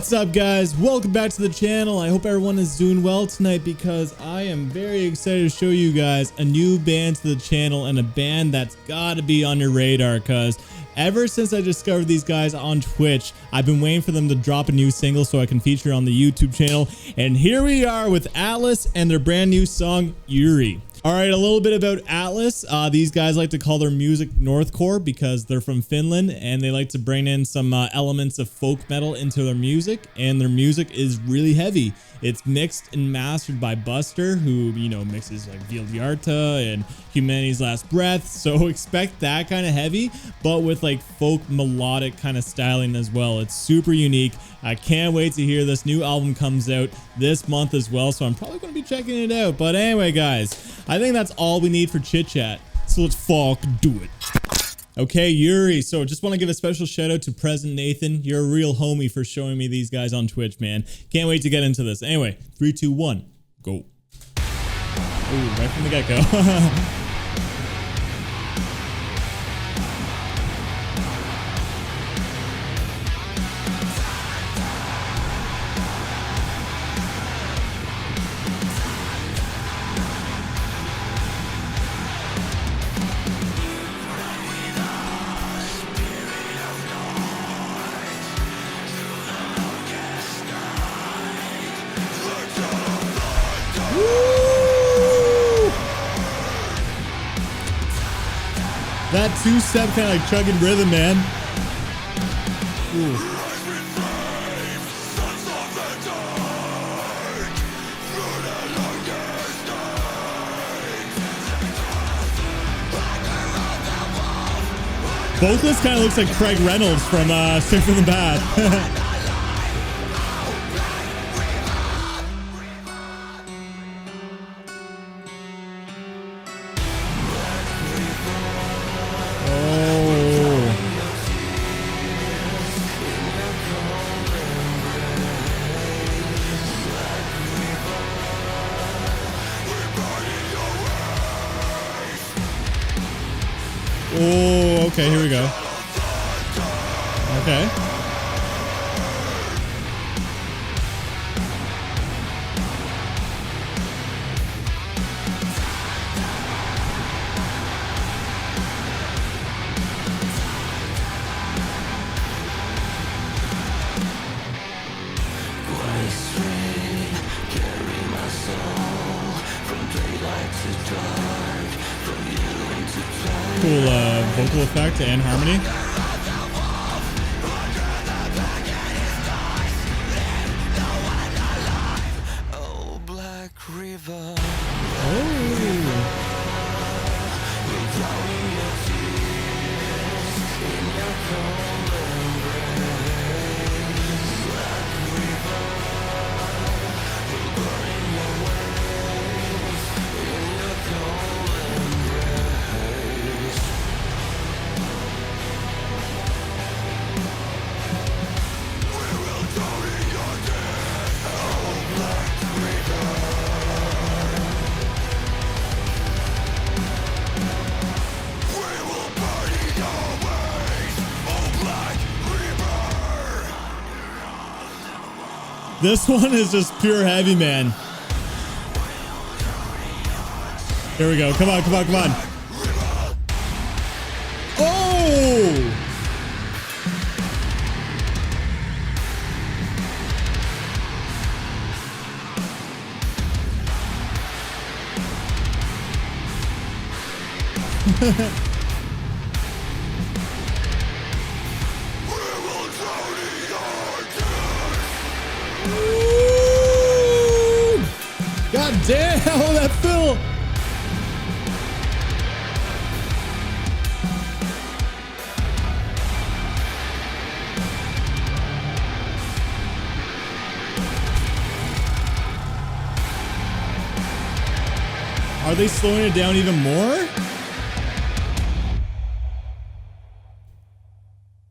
What's up, guys? Welcome back to the channel. I hope everyone is doing well tonight because I am very excited to show you guys a new band to the channel and a band that's gotta be on your radar because ever since I discovered these guys on Twitch, I've been waiting for them to drop a new single so I can feature on the YouTube channel. And here we are with Atlas and their brand new song, Uhri. All right, a little bit about Atlas. These guys like to call their music Northcore because they're from Finland and they like to bring in some elements of folk metal into their music, and their music is really heavy. It's mixed and mastered by Buster, who, you know, mixes like Viljarta and Humanity's Last Breath. So expect that kind of heavy, but with like folk melodic kind of styling as well. It's super unique. I can't wait to hear this new album comes out this month as well. So I'm probably going to be checking it out. But anyway, guys, I think that's all we need for chit chat. So let's fucking do it. Okay, Uhri. So just want to give a special shout out to President Nathan. You're a real homie for showing me these guys on Twitch, man. Can't wait to get into this. Anyway, 3, 2, 1, go. Ooh, right from the get-go. That two-step kind of like chugging rhythm, man. Ooh. Vocalist kind of looks like Craig Reynolds from Straight from the Bat. Oh, okay, here we go. Okay. Cool vocal effect and harmony. Oh, Black River. This one is just pure heavy, man. Here we go. Come on, come on, come on. Oh! God damn, that fill! Are they slowing it down even more?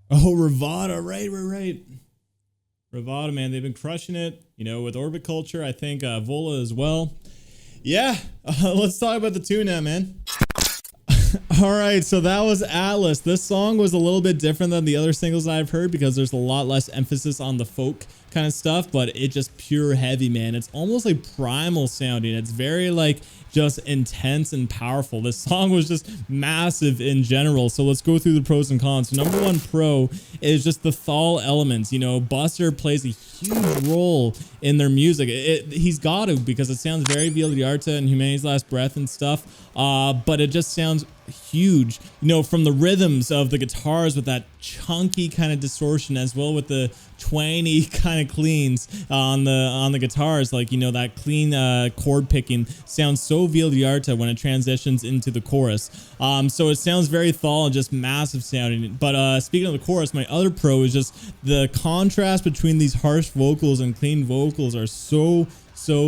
Oh, Ravada, right. Ravada, man, they've been crushing it, you know, with Orbit Culture. I think Vola as well. Yeah, let's talk about the tune now, man. All right, so that was Atlas. This song was a little bit different than the other singles I've heard because there's a lot less emphasis on the folk kind of stuff, but it just pure heavy, man. It's almost like primal sounding. It's very like just intense and powerful. This song was just massive in general. So let's go through the pros and cons. So number one pro is just the thal elements. You know, Buster plays a huge role in their music. He's got to, because it sounds very Via di Arte and Humanity's Last Breath and stuff, but it just sounds huge, you know, from the rhythms of the guitars with that chunky kind of distortion, as well with the twangy kind of cleans on the guitars. Like, you know, that clean chord picking sounds so Via di Arte when it transitions into the chorus. So it sounds very thal and just massive sounding. But speaking of the chorus, my other pro is just the contrast between these harsh vocals and clean vocals are so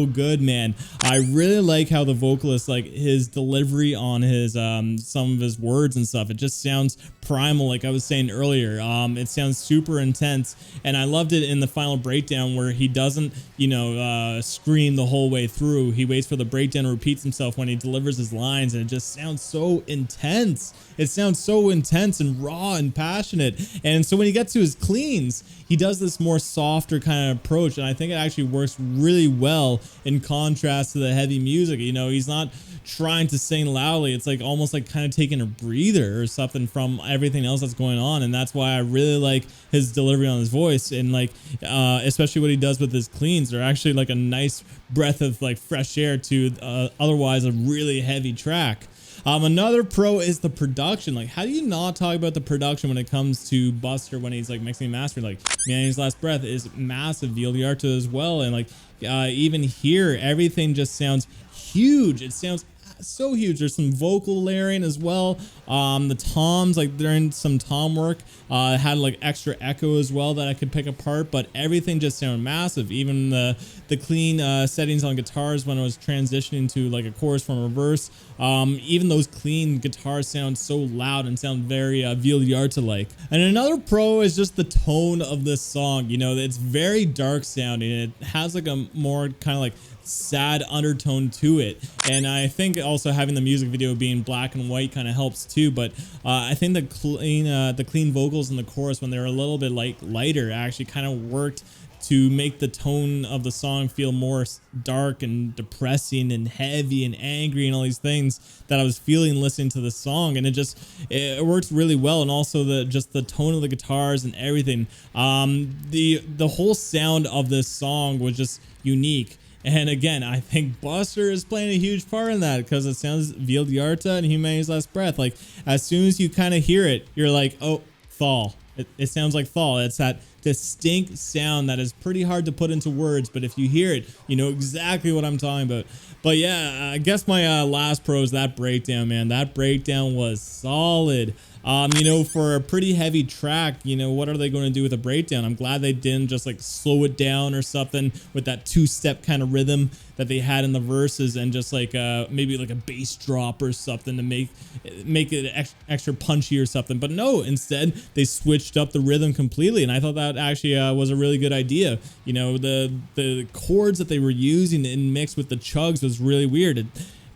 good, man. I really like how the vocalist, like his delivery on his some of his words and stuff, it just sounds primal, like I was saying earlier. It sounds super intense, and I loved it in the final breakdown where he doesn't, you know, scream the whole way through. He waits for the breakdown and repeats himself when he delivers his lines, and it just sounds so intense. It sounds so intense and raw and passionate. And so when he gets to his cleans, he does this more softer kind of approach, and I think it actually works really well in contrast to the heavy music. You know, he's not trying to sing loudly. It's like almost like kind of taking a breather or something from everything else that's going on, and that's why I really like his delivery on his voice. And like especially what he does with his cleans, they're actually like a nice breath of like fresh air to otherwise a really heavy track. Another pro is the production. Like, how do you not talk about the production when it comes to Buster when he's like mixing and mastering? Like, Humanity's Last Breath is massive, Via di Arte as well, and like even here, everything just sounds huge. It sounds so huge. There's some vocal layering as well. The toms, like during some tom work, had like extra echo as well that I could pick apart, but everything just sounded massive. Even the clean settings on guitars when I was transitioning to like a chorus from a verse, even those clean guitars sound so loud and sound very Via di Arte like. And another pro is just the tone of this song. You know, it's very dark sounding. It has like a more kind of like sad undertone to it, and I think also having the music video being black and white kind of helps too. But I think the clean vocals in the chorus, when they're a little bit like lighter, actually kind of worked to make the tone of the song feel more dark and depressing and heavy and angry and all these things that I was feeling listening to the song. And it works really well. And also the tone of the guitars and everything, the whole sound of this song was just unique. And again, I think Buster is playing a huge part in that, because it sounds Via di Arte and Humanity's Last Breath. Like, as soon as you kind of hear it, you're like, oh, thal. It sounds like thal. It's that distinct sound that is pretty hard to put into words, but if you hear it, you know exactly what I'm talking about. But yeah, I guess my last pro is that breakdown, man. That breakdown was solid. You know, for a pretty heavy track, you know, what are they going to do with a breakdown? I'm glad they didn't just like slow it down or something with that two-step kind of rhythm that they had in the verses, and just like maybe like a bass drop or something to make it extra punchy or something. But no, instead they switched up the rhythm completely, and I thought that actually was a really good idea. You know, the chords that they were using in mix with the chugs was really weird.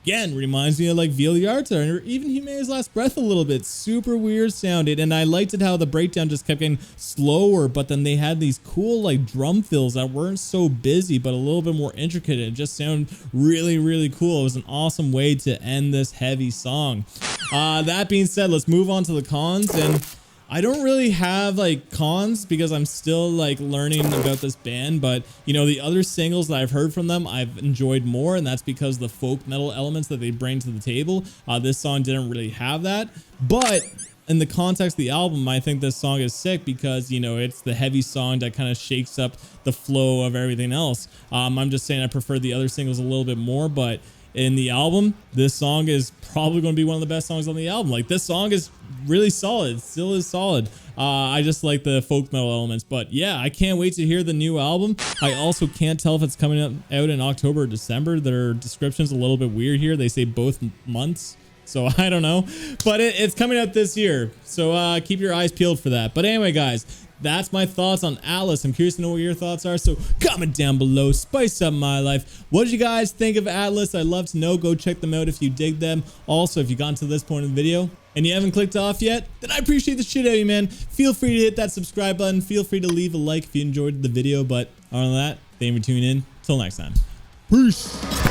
Again, reminds me of like Via di Arte or even Humanity's Last Breath a little bit. Super weird sounded, and I liked it how the breakdown just kept getting slower, but then they had these cool like drum fills that weren't so busy but a little bit more intricate. It just sounded really, really cool. It was an awesome way to end this heavy song. That being said, let's move on to the cons. And I don't really have like cons because I'm still like learning about this band, but you know, the other singles that I've heard from them I've enjoyed more, and that's because the folk metal elements that they bring to the table. This song didn't really have that, but in the context of the album, I think this song is sick because, you know, it's the heavy song that kind of shakes up the flow of everything else. I'm just saying I prefer the other singles a little bit more, but in the album, this song is probably going to be one of the best songs on the album. Like, this song is really solid, still is solid. I just like the folk metal elements. But yeah, I can't wait to hear the new album. I also can't tell if it's coming out in October or December. Their description's a little bit weird here. They say both months, so I don't know, but it's coming out this year, so keep your eyes peeled for that. But anyway, guys, that's my thoughts on Atlas. I'm curious to know what your thoughts are, so comment down below, spice up my life. What did you guys think of Atlas? I'd love to know. Go check them out if you dig them. Also, if you got to this point in the video, and you haven't clicked off yet, then I appreciate the shit out of you, man. Feel free to hit that subscribe button. Feel free to leave a like if you enjoyed the video. But other than that, thank you for tuning in. Till next time. Peace.